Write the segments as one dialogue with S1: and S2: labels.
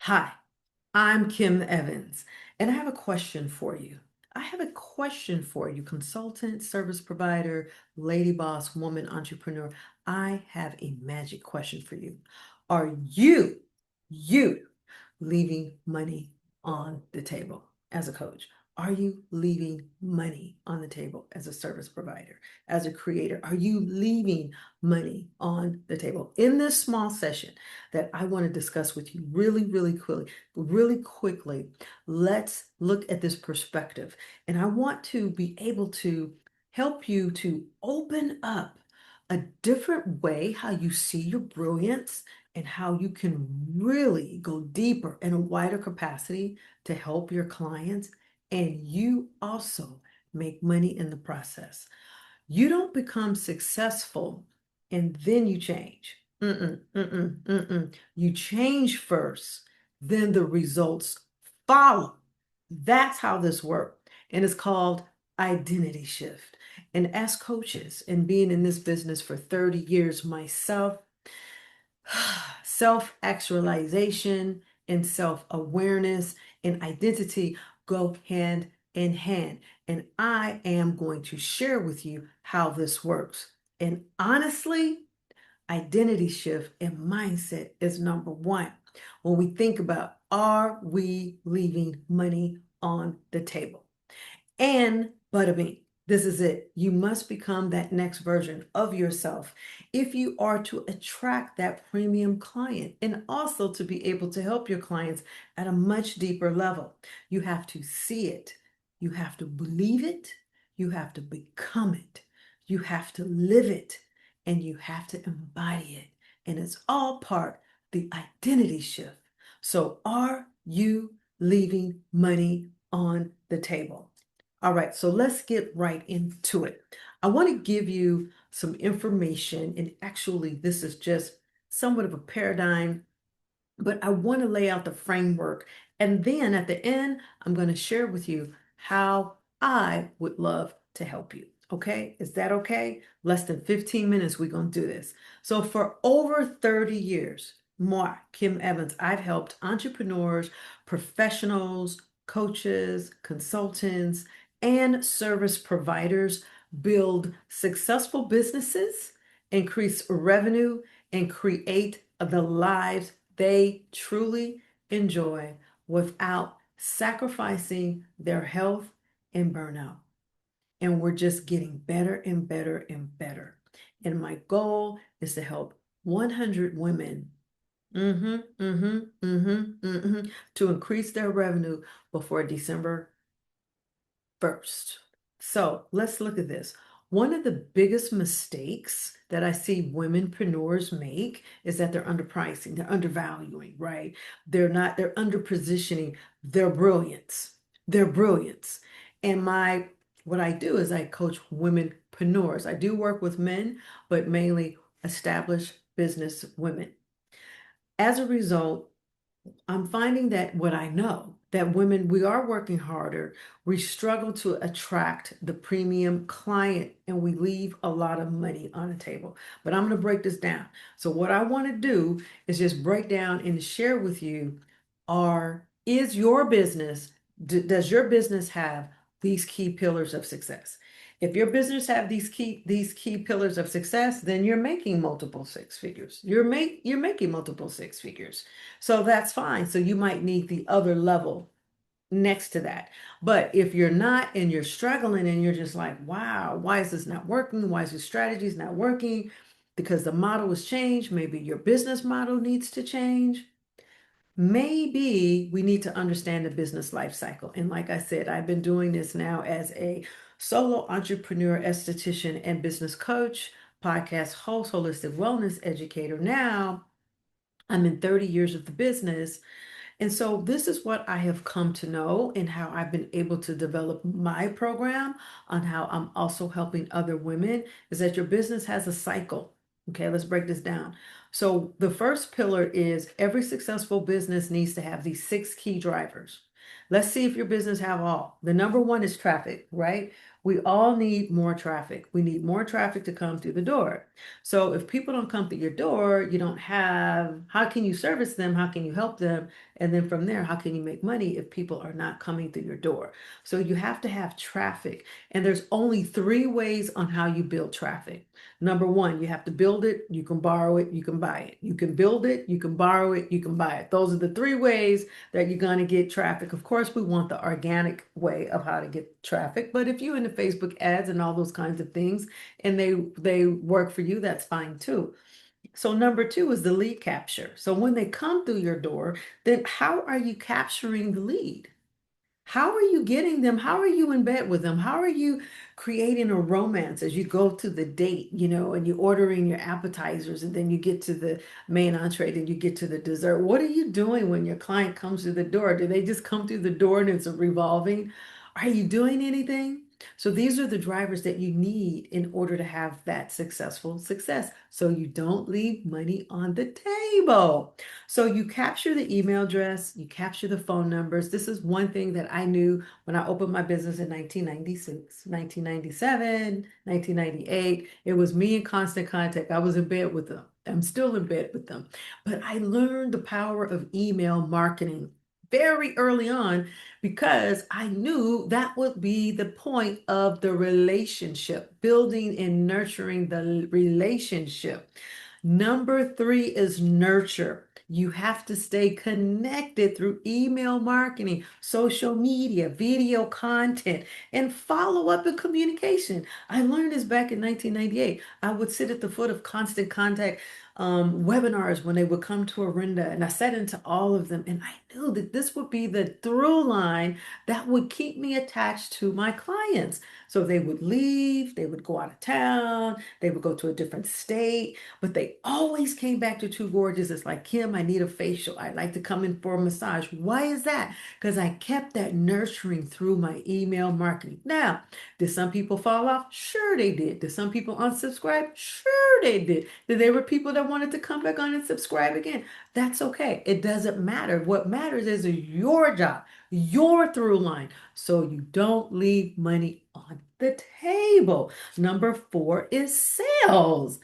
S1: Hi, I'm Kim Evans, and I have a question for you. Consultant, service provider, lady boss, woman entrepreneur. I have a magic question for you. Are you leaving money on the table as a coach? Are you leaving money on the table as a service provider, as a creator? Are you leaving money on the table? In this small session that I want to discuss with you really quickly, let's look at this perspective. And I want to be able to help you to open up a different way how you see your brilliance and how you can really go deeper in a wider capacity to help your clients and you also make money in the process. You don't become successful and then you change. You change first, then the results follow. That's how this works. And it's called identity shift. And as coaches and being in this business for 30 years myself, self-actualization and self-awareness and identity go hand in hand. And I am going to share with you how this works. And honestly, identity shift and mindset is number one. When we think about, are we leaving money on the table? And bada bing, this is it. You must become that next version of yourself if you are to attract that premium client and also to be able to help your clients at a much deeper level. You have to see it, you have to believe it, you have to become it, you have to live it, and you have to embody it. And it's all part of the identity shift. So, are you leaving money on the table? All right, so let's get right into it. I want to give you some information, and actually, this is just somewhat of a paradigm, but I want to lay out the framework. And then at the end, I'm going to share with you how I would love to help you. Okay, is that okay? Less than 15 minutes, we're going to do this. So, for over 30 years, moi, Kim Evans, I've helped entrepreneurs, professionals, coaches, consultants, and service providers build successful businesses, increase revenue, and create the lives they truly enjoy without sacrificing their health and burnout. And we're just getting better and better and better. And my goal is to help 100 women to increase their revenue before December 1st. So let's look at this. One of the biggest mistakes that I see womenpreneurs make is that they're underpricing, they're undervaluing, right? They're underpositioning their brilliance, their brilliance. And what I do is I coach womenpreneurs. I do work with men, but mainly established business women. As a result, I'm finding that what I know, that women, we are working harder. We struggle to attract the premium client and we leave a lot of money on the table. But I'm going to break this down. So what I want to do is just break down and share with you is your business, does your business have these key pillars of success? If your business have these key pillars of success, then you're making multiple six figures. You're making multiple six figures. So that's fine. So you might need the other level next to that. But if you're not and you're struggling and you're just like, wow, why is this not working? Why is your strategies not working? Because the model has changed. Maybe your business model needs to change. Maybe we need to understand the business life cycle. And like I said, I've been doing this now as a solo entrepreneur, esthetician, and business coach, podcast host, holistic wellness educator. Now I'm in 30 years of the business. And so this is what I have come to know and how I've been able to develop my program on how I'm also helping other women is that your business has a cycle. Okay, let's break this down. So the first pillar is every successful business needs to have these six key drivers. Let's see if your business have all. The number one is traffic, right? We all need more traffic. We need more traffic to come through the door. So if people don't come through your door, you don't have, how can you service them? How can you help them? And then from there, how can you make money if people are not coming through your door? So you have to have traffic. And there's only three ways on how you build traffic. Number one, you have to build it, you can borrow it, you can buy it. You can build it, you can borrow it, you can buy it. Those are the three ways that you're going to get traffic. Of course, we want the organic way of how to get traffic, but if you're in the Facebook ads and all those kinds of things and they work for you, that's fine too. So number two is the lead capture. So when they come through your door, then how are you capturing the lead? How are you getting them? How are you in bed with them? How are you creating a romance as you go to the date, and you're ordering your appetizers and then you get to the main entree and you get to the dessert? What are you doing when your client comes through the door? Do they just come through the door and it's a revolving? Are you doing anything? So these are the drivers that you need in order to have that successful success. So you don't leave money on the table. So you capture the email address, you capture the phone numbers. This is one thing that I knew when I opened my business in 1996, 1997, 1998. It was me in constant contact. I was in bed with them. I'm still in bed with them. But I learned the power of email marketing very early on because I knew that would be the point of the relationship, building and nurturing the relationship. Number three is nurture. You have to stay connected through email marketing, social media, video content, and follow up and communication. I learned this back in 1998. I would sit at the foot of constant contact webinars when they would come to Arinda, and I sat into all of them, and I knew that this would be the through line that would keep me attached to my clients. So they would leave, they would go out of town, they would go to a different state, but they always came back to Too Gorgeous. It's like, Kim, I need a facial. I'd like to come in for a massage. Why is that? Because I kept that nurturing through my email marketing. Now, did some people fall off? Sure, they did. Did some people unsubscribe? Sure, they did. Did there were people that wanted to come back on and subscribe again? That's okay. It doesn't matter. What matters is your job, your through line, so you don't leave money on the table. Number four is sales.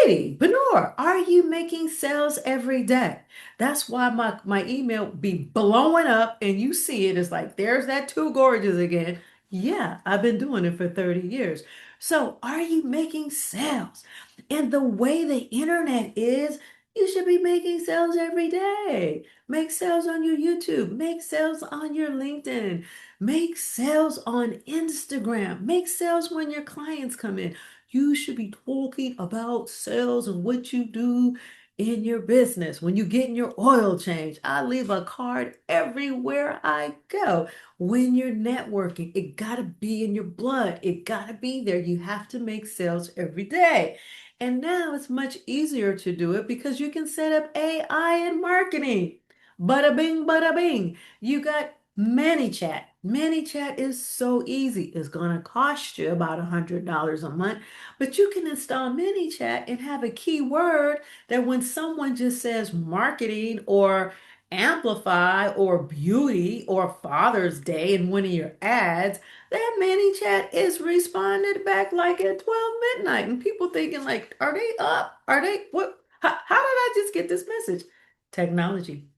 S1: Lady, Benor, are you making sales every day? That's why my email be blowing up and you see it. It's like, there's that Too Gorgeous again. Yeah, I've been doing it for 30 years. So are you making sales? And the way the internet is, you should be making sales every day. Make sales on your YouTube, make sales on your LinkedIn, make sales on Instagram, make sales when your clients come in. You should be talking about sales and what you do in your business. When you get in your oil change, I leave a card everywhere I go. When you're networking, it got to be in your blood. It got to be there. You have to make sales every day. And now it's much easier to do it because you can set up AI and marketing. Bada bing, bada bing. You got ManyChat. ManyChat is so easy. It's going to cost you about $100 a month, but you can install ManyChat and have a keyword that when someone just says marketing or amplify or beauty or Father's Day in one of your ads, that ManyChat is responded back like at 12 midnight. And people thinking like, are they up? Are they what? How did I just get this message? Technology.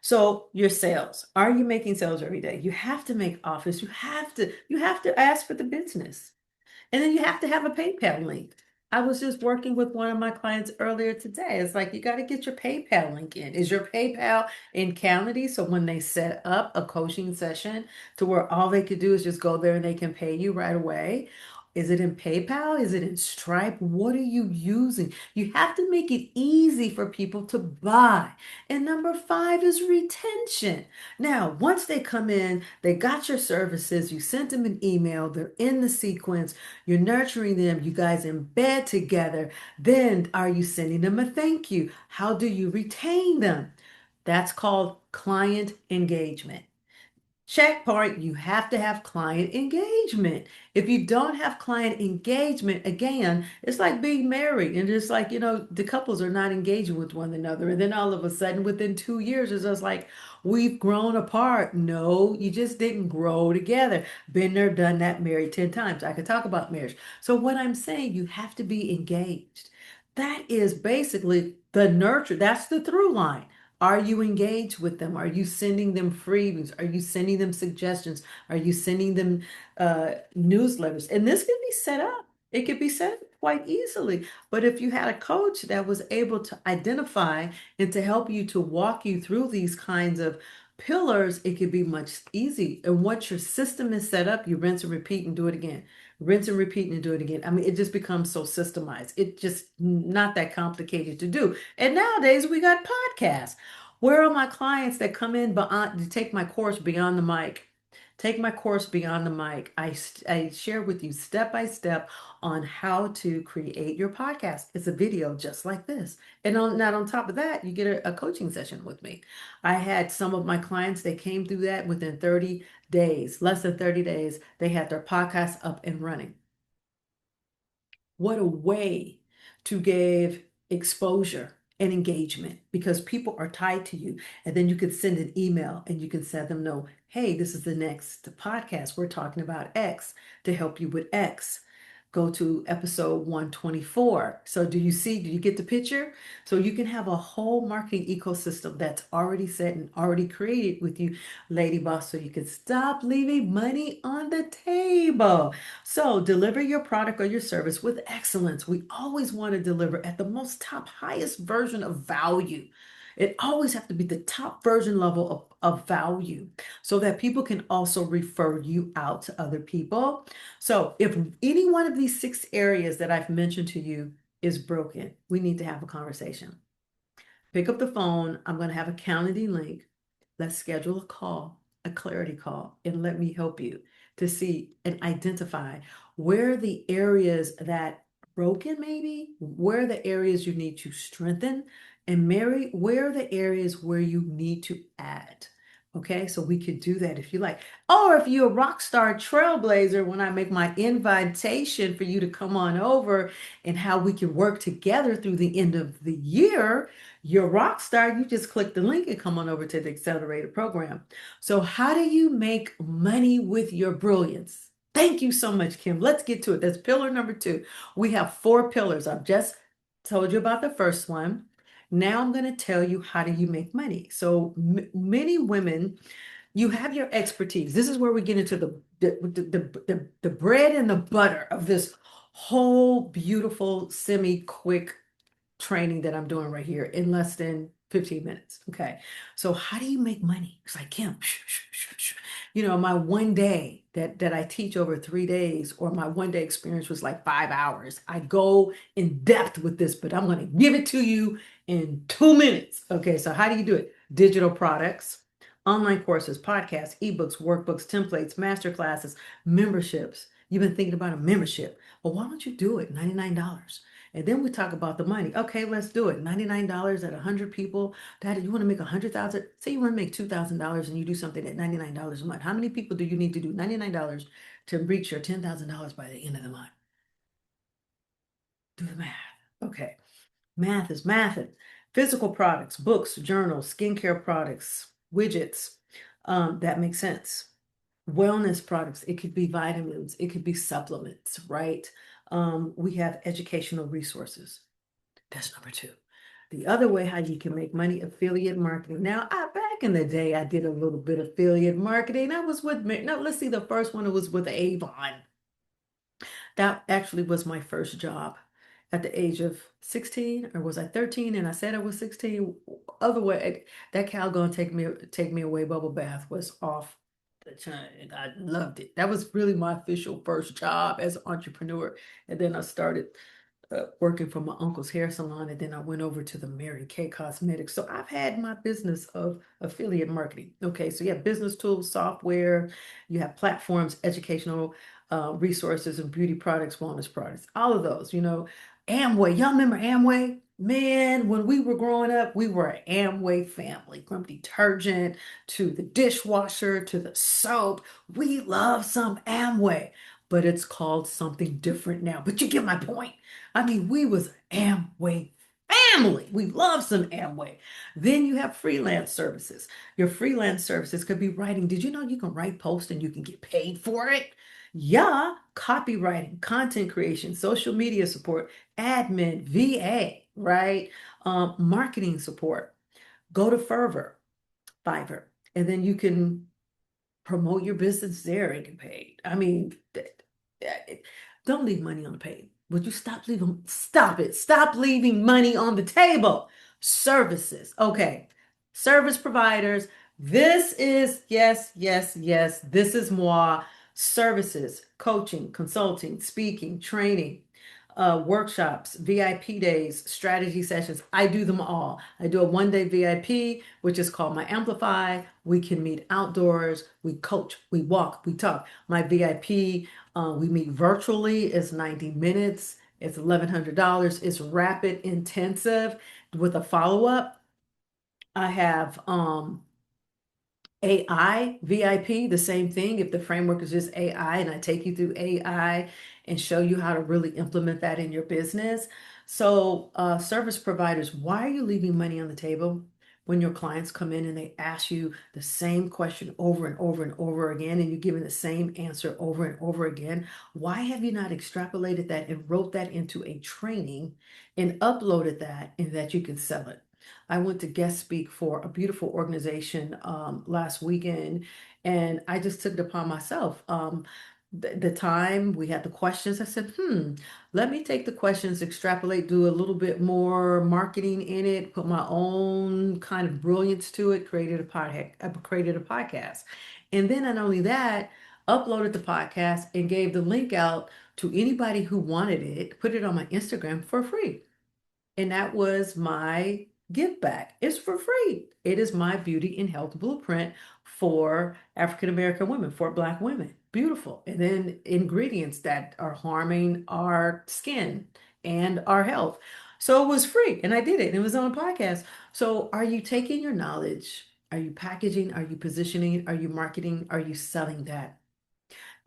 S1: So your sales, are you making sales every day? You have to make offers. You have to ask for the business. And then you have to have a PayPal link. I was just working with one of my clients earlier today. It's like you got to get your PayPal link in. Is your PayPal in Calendly? So when they set up a coaching session to where all they could do is just go there and they can pay you right away. Is it in PayPal? Is it in Stripe? What are you using? You have to make it easy for people to buy. And number five is retention. Now, once they come in, they got your services, you sent them an email, they're in the sequence, you're nurturing them, you guys embed together. Then are you sending them a thank you? How do you retain them? That's called client engagement. Checkpoint, you have to have client engagement. If you don't have client engagement, again, it's like being married and it's like, the couples are not engaging with one another. And then all of a sudden, within 2 years, it's just like, we've grown apart. No, you just didn't grow together. Been there, done that, married 10 times. I could talk about marriage. So, what I'm saying, you have to be engaged. That is basically the nurture. That's the through line. Are you engaged with them? Are you sending them freebies? Are you sending them suggestions? Are you sending them newsletters? And this can be set up. It could be set up quite easily. But if you had a coach that was able to identify and to help you to walk you through these kinds of pillars, it could be much easy. And once your system is set up, you rinse and repeat and do it again. Rinse and repeat and do it again. I mean, it just becomes so systemized. It's just not that complicated to do. And nowadays we got podcasts. Where are my clients that come in beyond to take my course beyond the mic? Take my course beyond the mic. I share with you step by step on how to create your podcast. It's a video just like this. And not on top of that, you get a coaching session with me. I had some of my clients, they came through that within 30 days, less than 30 days, they had their podcast up and running. What a way to give exposure and engagement because people are tied to you. And then you could send an email and you can let them know, hey, this is the next podcast. We're talking about X to help you with X. Go to episode 124. So do you get the picture? So you can have a whole marketing ecosystem that's already set and already created with you, Lady Boss, so you can stop leaving money on the table. So deliver your product or your service with excellence. We always want to deliver at the most top, highest version of value. It always have to be the top version level of value so that people can also refer you out to other people. So if any one of these 6 areas that I've mentioned to you is broken, we need to have a conversation. Pick up the phone. I'm going to have a Calendly link. Let's schedule a call, a clarity call, and let me help you to see and identify where the areas that broken maybe, where the areas you need to strengthen, and Mary, where are the areas where you need to add. Okay, so we could do that if you like. Or if you're a rock star trailblazer, when I make my invitation for you to come on over and how we can work together through the end of the year, you're a rock star, you just click the link and come on over to the Accelerator program. So how do you make money with your brilliance? Thank you so much, Kim. Let's get to it. That's pillar number 2. We have 4 pillars. I've just told you about the first one. Now I'm going to tell you how do you make money. So many women, you have your expertise. This is where we get into the bread and the butter of this whole beautiful semi-quick training that I'm doing right here in less than 15 minutes. Okay. So how do you make money? It's like, Kim, my one day that I teach over 3 days, or my one day experience was like 5 hours. I go in depth with this, but I'm going to give it to you in 2 minutes. Okay. So how do you do it? Digital products, online courses, podcasts, ebooks, workbooks, templates, masterclasses, memberships. You've been thinking about a membership. Well, why don't you do it? $99. And then we talk about the money. Okay, let's do it. $99 at 100 people. That you want to make 100,000. Say you want to make $2,000 and you do something at $99 a month. How many people do you need to do $99 to reach your $10,000 by the end of the month? Do the math. Okay. Math is math. Physical products, books, journals, skincare products, widgets. That makes sense. Wellness products. It could be vitamins. It could be supplements, right? We have educational resources. That's number 2. The other way how you can make money, affiliate marketing. Now, back in the day, I did a little bit of affiliate marketing. I was with, no, let's see, the first one was with Avon. That actually was my first job at the age of 16, or was I 13? And I said I was 16. Other way, that cow gonna take me away bubble bath was off the chain. I loved it. That was really my official first job as an entrepreneur. And then I started working for my uncle's hair salon, and then I went over to the Mary Kay Cosmetics. So I've had my business of affiliate marketing. Okay, so you have business tools, software, you have platforms, educational resources, and beauty products, wellness products, all of those. Amway, y'all remember Amway? Man, when we were growing up, we were an Amway family, from detergent to the dishwasher to the soap. We love some Amway, but it's called something different now. But you get my point. I mean, we was an Amway family. We love some Amway. Then you have freelance services. Your freelance services could be writing. Did you know you can write posts and you can get paid for it? Yeah, copywriting, content creation, social media support, admin, VA, right? Marketing support. Go to Fiverr, and then you can promote your business there and get paid. I mean, don't leave money on the table. Would you stop it. Stop leaving money on the table. Services. Okay. Service providers. This is, yes, yes, yes. This is moi. Services, coaching, consulting, speaking, training, workshops, VIP days, strategy sessions. I do them all. I do a 1 day VIP, which is called my Amplify. We can meet outdoors. We coach, we walk, we talk. My VIP, we meet virtually. It's 90 minutes. It's $1,100. It's rapid, intensive with a follow up. I have AI, VIP, the same thing. If the framework is just AI and I take you through AI and show you how to really implement that in your business. So, service providers, why are you leaving money on the table when your clients come in and they ask you the same question over and over and over again, and you're giving the same answer over and over again? Why have you not extrapolated that and wrote that into a training and uploaded that and that you can sell it? I went to guest speak for a beautiful organization last weekend, and I just took it upon myself. The time we had the questions, I said, let me take the questions, extrapolate, do a little bit more marketing in it, put my own kind of brilliance to it, created a podcast. And then not only that, uploaded the podcast and gave the link out to anybody who wanted it, put it on my Instagram for free. And that was my give back. It's for free. It is my beauty and health blueprint for African American women, for Black women. Beautiful. And then ingredients that are harming our skin and our health. So it was free and I did it. And it was on a podcast. So are you taking your knowledge? Are you packaging? Are you positioning? Are you marketing? Are you selling that?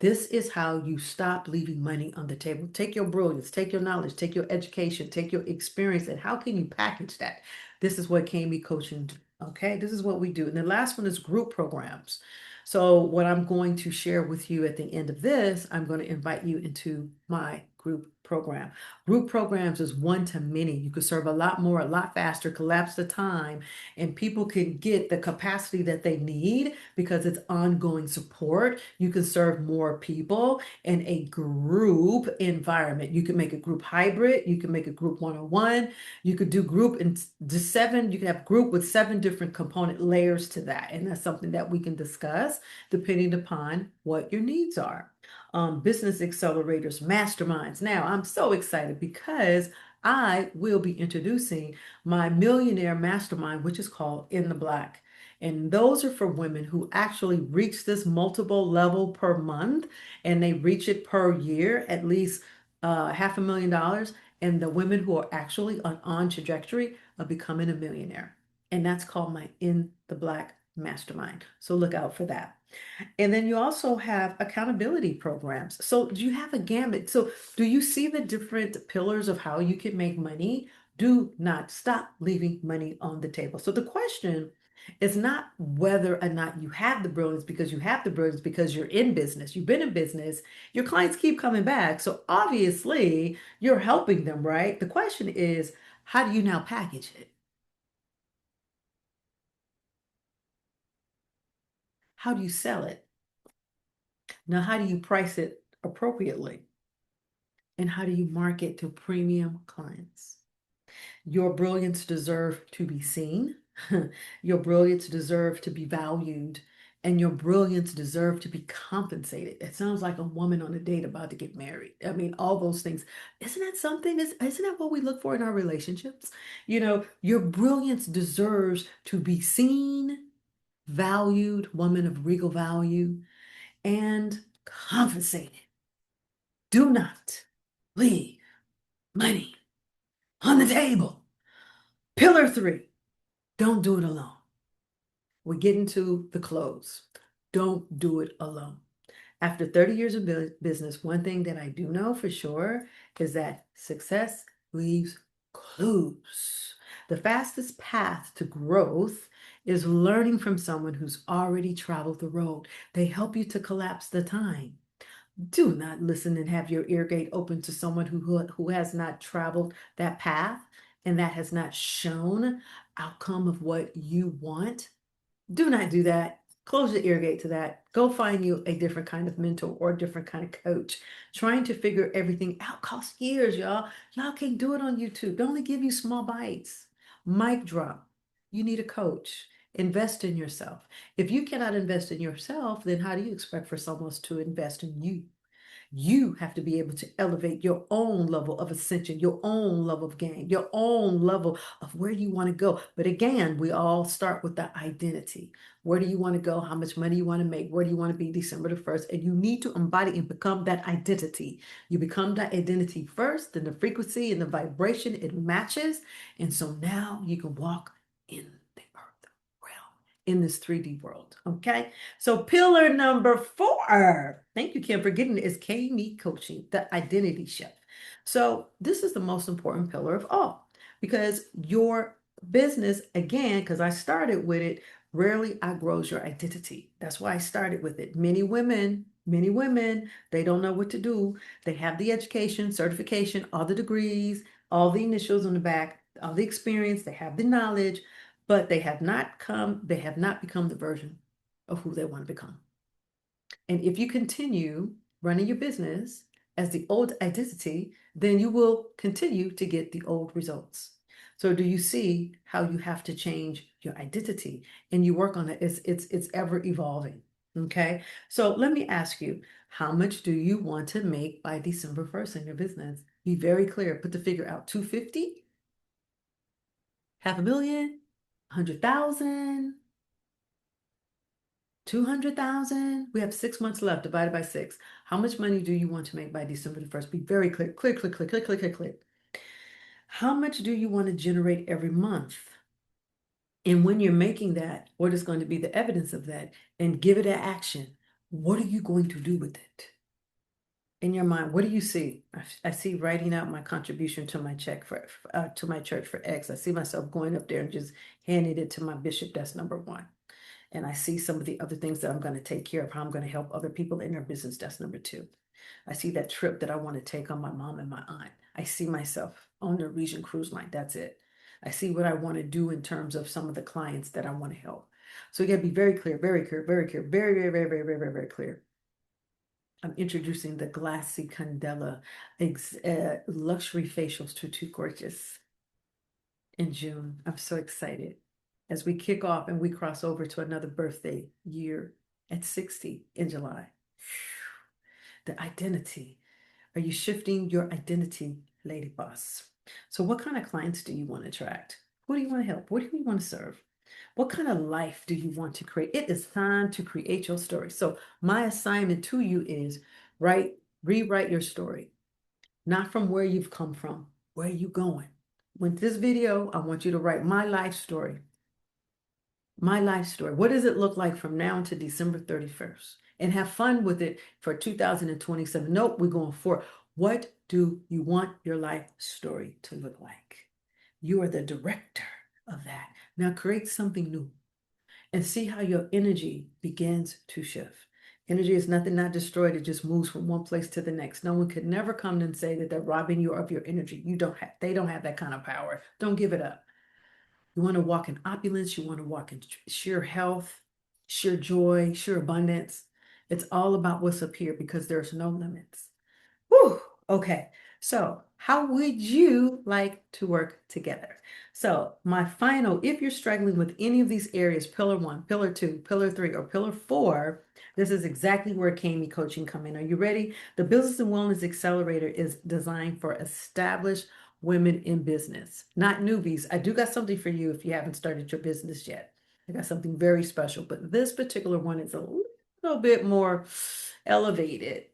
S1: This is how you stop leaving money on the table. Take your brilliance, take your knowledge, take your education, take your experience, and how can you package that? This is what KME Coaching do. Okay, this is what we do. And the last one is group programs. So, what I'm going to share with you at the end of this, I'm going to invite you into my group program. Group programs is one to many. You could serve a lot more, a lot faster, collapse the time, and people can get the capacity that they need because it's ongoing support. You can serve more people in a group environment. You can make a group hybrid, you can make a group one-on-one, you could do group in the seven, you can have group with 7 different component layers to that. And that's something that we can discuss depending upon what your needs are. Business accelerators, masterminds. Now, I'm so excited because I will be introducing my millionaire mastermind, which is called In the Black. And those are for women who actually reach this multiple level per month and they reach it per year, at least $500,000. And the women who are actually on trajectory of becoming a millionaire. And that's called my In the Black Mastermind. So look out for that. And then you also have accountability programs. So do you have a gamut? So do you see the different pillars of how you can make money? Do not stop leaving money on the table. So the question is not whether or not you have the brilliance, because you have the brilliance because you're in business. You've been in business. Your clients keep coming back. So obviously you're helping them, right? The question is, how do you now package it? How do you sell it? Now, how do you price it appropriately? And how do you market to premium clients? Your brilliance deserve to be seen. Your brilliance deserve to be valued. And your brilliance deserve to be compensated. It sounds like a woman on a date about to get married. I mean, all those things. Isn't that something? Isn't that what we look for in our relationships? You know, your brilliance deserves to be seen, valued, woman of regal value, and compensated. Do not leave money on the table. Pillar 3, don't do it alone. We're getting to the close. Don't do it alone. After 30 years of business, one thing that I do know for sure is that success leaves clues. The fastest path to growth is learning from someone who's already traveled the road. They help you to collapse the time. Do not listen and have your ear gate open to someone who has not traveled that path and that has not shown outcome of what you want. Do not do that. Close your ear gate to that. Go find you a different kind of mentor or a different kind of coach. Trying to figure everything out costs years, y'all. Y'all can't do it on YouTube. They only give you small bites. Mic drop. You need a coach. Invest in yourself. If you cannot invest in yourself, then how do you expect for someone else to invest in you? You have to be able to elevate your own level of ascension, your own level of gain, your own level of where you want to go. But again, we all start with the identity. Where do you want to go? How much money you want to make? Where do you want to be December the 1st? And you need to embody and become that identity. You become that identity first, then the frequency and the vibration, it matches. And so now you can walk in the earth realm, in this 3D world. Okay. So pillar number 4, thank you, Kim, for getting it, is K-Me Coaching, the identity shift. So this is the most important pillar of all because your business, again, because I started with it, rarely outgrows your identity. That's why I started with it. Many women, they don't know what to do. They have the education, certification, all the degrees, all the initials on the back, all the experience, they have the knowledge, but they have not become the version of who they want to become. And if you continue running your business as the old identity, then you will continue to get the old results. So do you see how you have to change your identity and you work on it? It's ever evolving. Okay. So let me ask you, how much do you want to make by December 1st in your business? Be very clear. Put the figure out. 250, half a million, 100,000. 200,000. We have 6 months left, divided by 6. How much money do you want to make by December the 1st? Be very clear. Click, click, click, click, click, click, click. How much do you want to generate every month? And when you're making that, what is going to be the evidence of that? And give it an action. What are you going to do with it? In your mind, what do you see? I see writing out my contribution to my check to my church for X. I see myself going up there and just handing it to my bishop. That's number 1. And I see some of the other things that I'm going to take care of, how I'm going to help other people in their business. That's number 2. I see that trip that I want to take on my mom and my aunt. I see myself on the Norwegian cruise line. That's it. I see what I want to do in terms of some of the clients that I want to help. So you got to be very clear, very clear, very clear, very, very, very, very, very, very, very clear. I'm introducing the Glassy Candela luxury facials to Too Gorgeous in June. I'm so excited as we kick off and we cross over to another birthday year at 60 in July. The identity. Are you shifting your identity, lady boss? So what kind of clients do you want to attract? Who do you want to help? What do you want to serve? What kind of life do you want to create? It is time to create your story. So my assignment to you is rewrite your story, not from where you've come from, where are you going? With this video, I want you to write my life story. My life story. What does it look like from now to December 31st? And have fun with it for 2027. Nope, we're going for what do you want your life story to look like? You are the director of that. Now create something new and see how your energy begins to shift. Energy is nothing not destroyed. It just moves from one place to the next. No one could never come and say that they're robbing you of your energy. They don't have that kind of power. Don't give it up. You want to walk in opulence. You want to walk in sheer health, sheer joy, sheer abundance. It's all about what's up here because there's no limits. Whew. Okay. So how would you like to work together? So my final, if you're struggling with any of these areas, pillar 1, pillar 2, pillar 3, or pillar 4, this is exactly where K-Me Coaching come in. Are you ready? The Business and Wellness Accelerator is designed for established women in business, not newbies. I do got something for you if you haven't started your business yet. I got something very special, but this particular one is a little bit more elevated.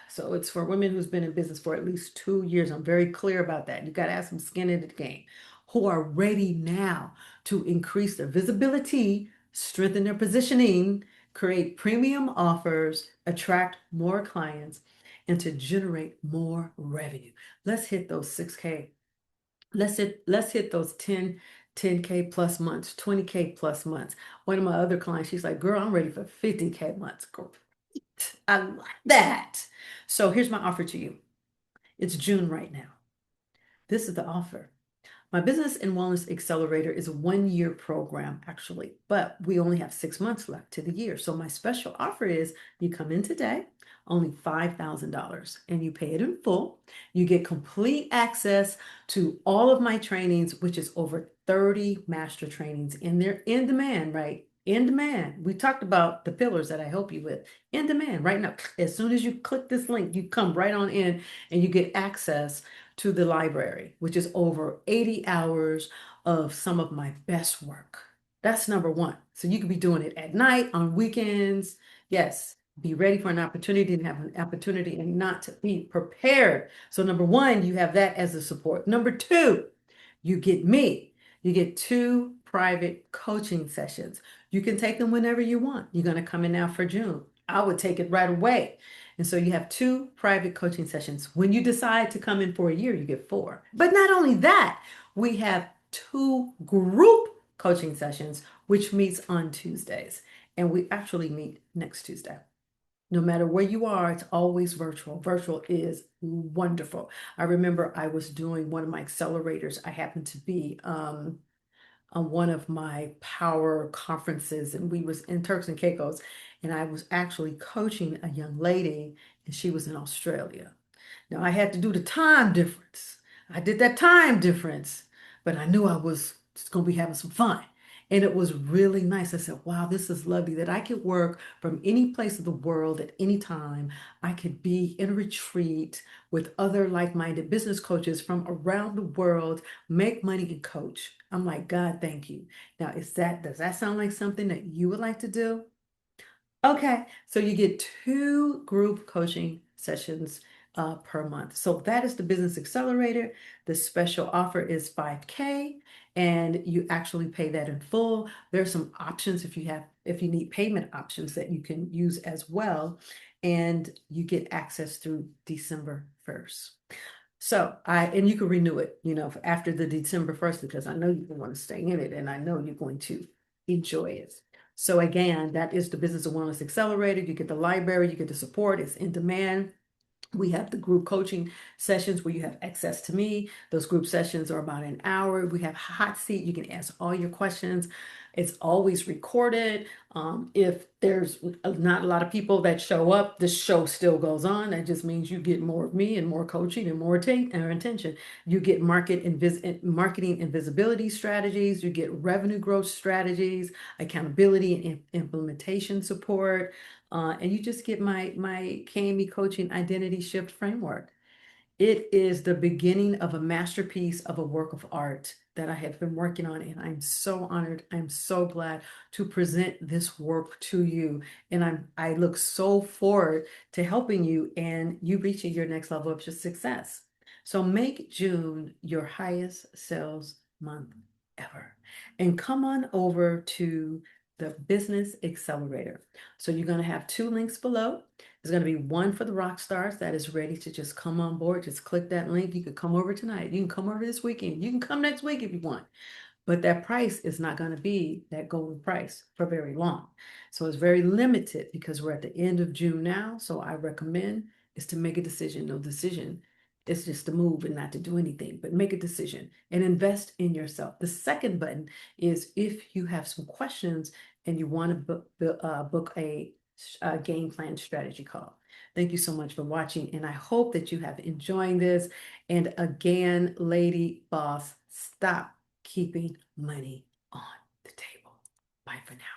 S1: So it's for women who's been in business for at least 2 years. I'm very clear about that. You got to have some skin in the game. who are ready now to increase their visibility, strengthen their positioning, create premium offers, attract more clients, and to generate more revenue. Let's hit those 6K. Let's hit those 10K plus months, 20K plus months. One of my other clients, she's like, girl, I'm ready for 50K months. Great. I like that. So here's my offer to you. It's June right now. This is the offer. My Business and Wellness Accelerator is a 1-year program, actually, but we only have 6 months left to the year. So my special offer is you come in today, only $5,000, and you pay it in full. You get complete access to all of my trainings, which is over 30 master trainings, and they're in demand, right? In demand. We talked about the pillars that I help you with. In demand right now. As soon as you click this link, you come right on in and you get access to the library, which is over 80 hours of some of my best work. That's number one. So you could be doing it at night, on weekends. Yes, be ready for an opportunity and have an opportunity and not to be prepared. So number one, you have that as a support. Number two, you get me. You get 2 private coaching sessions. You can take them whenever you want. You're going to come in now for June. I would take it right away. And so you have 2 private coaching sessions. When you decide to come in for a year, you get 4. But not only that, we have 2 group coaching sessions, which meets on Tuesdays. And we actually meet next Tuesday. No matter where you are, it's always virtual. Virtual is wonderful. I remember I was doing one of my accelerators. I happened to be on one of my power conferences, and we was in Turks and Caicos, and I was actually coaching a young lady, and she was in Australia. Now I had to do the time difference. I did that time difference, but I knew I was just going to be having some fun. And it was really nice. I said, wow, this is lovely that I could work from any place of the world at any time. I could be in a retreat with other like-minded business coaches from around the world, make money and coach. I'm like, God, thank you. Now, does that sound like something that you would like to do? Okay, so you get 2 group coaching sessions per month. So that is the Business Accelerator. The special offer is 5K, and you actually pay that in full. There's some options if you need payment options that you can use as well, and you get access through December 1st. And you can renew it, after the December 1st, because I know you want to stay in it and I know you're going to enjoy it. So again, that is the Business and Wellness Accelerator. You get the library, you get the support, it's in demand. We have the group coaching sessions where you have access to me. Those group sessions are about an hour. We have hot seat. You can ask all your questions. It's always recorded. If there's not a lot of people that show up, the show still goes on. That just means you get more of me and more coaching and more attention. You get marketing and visibility strategies. You get revenue growth strategies, accountability and implementation support. And you just get my KME coaching identity shift framework. It is the beginning of a masterpiece of a work of art that I have been working on, and I'm so honored. I'm so glad to present this work to you, and I look so forward to helping you and you reaching your next level of success. So make June your highest sales month ever, and come on over to the Business Accelerator. So you're going to have 2 links below. There's going to be one for the rock stars that is ready to just come on board. Just click that link. You could come over tonight. You can come over this weekend. You can come next week if you want. But that price is not going to be that golden price for very long. So it's very limited because we're at the end of June now. So I recommend is to make a decision. No decision. It's just to move and not to do anything, but make a decision and invest in yourself. The second button is if you have some questions and you want to book a game plan strategy call. Thank you so much for watching, and I hope that you have enjoying this. And again, lady boss, stop keeping money on the table. Bye for now.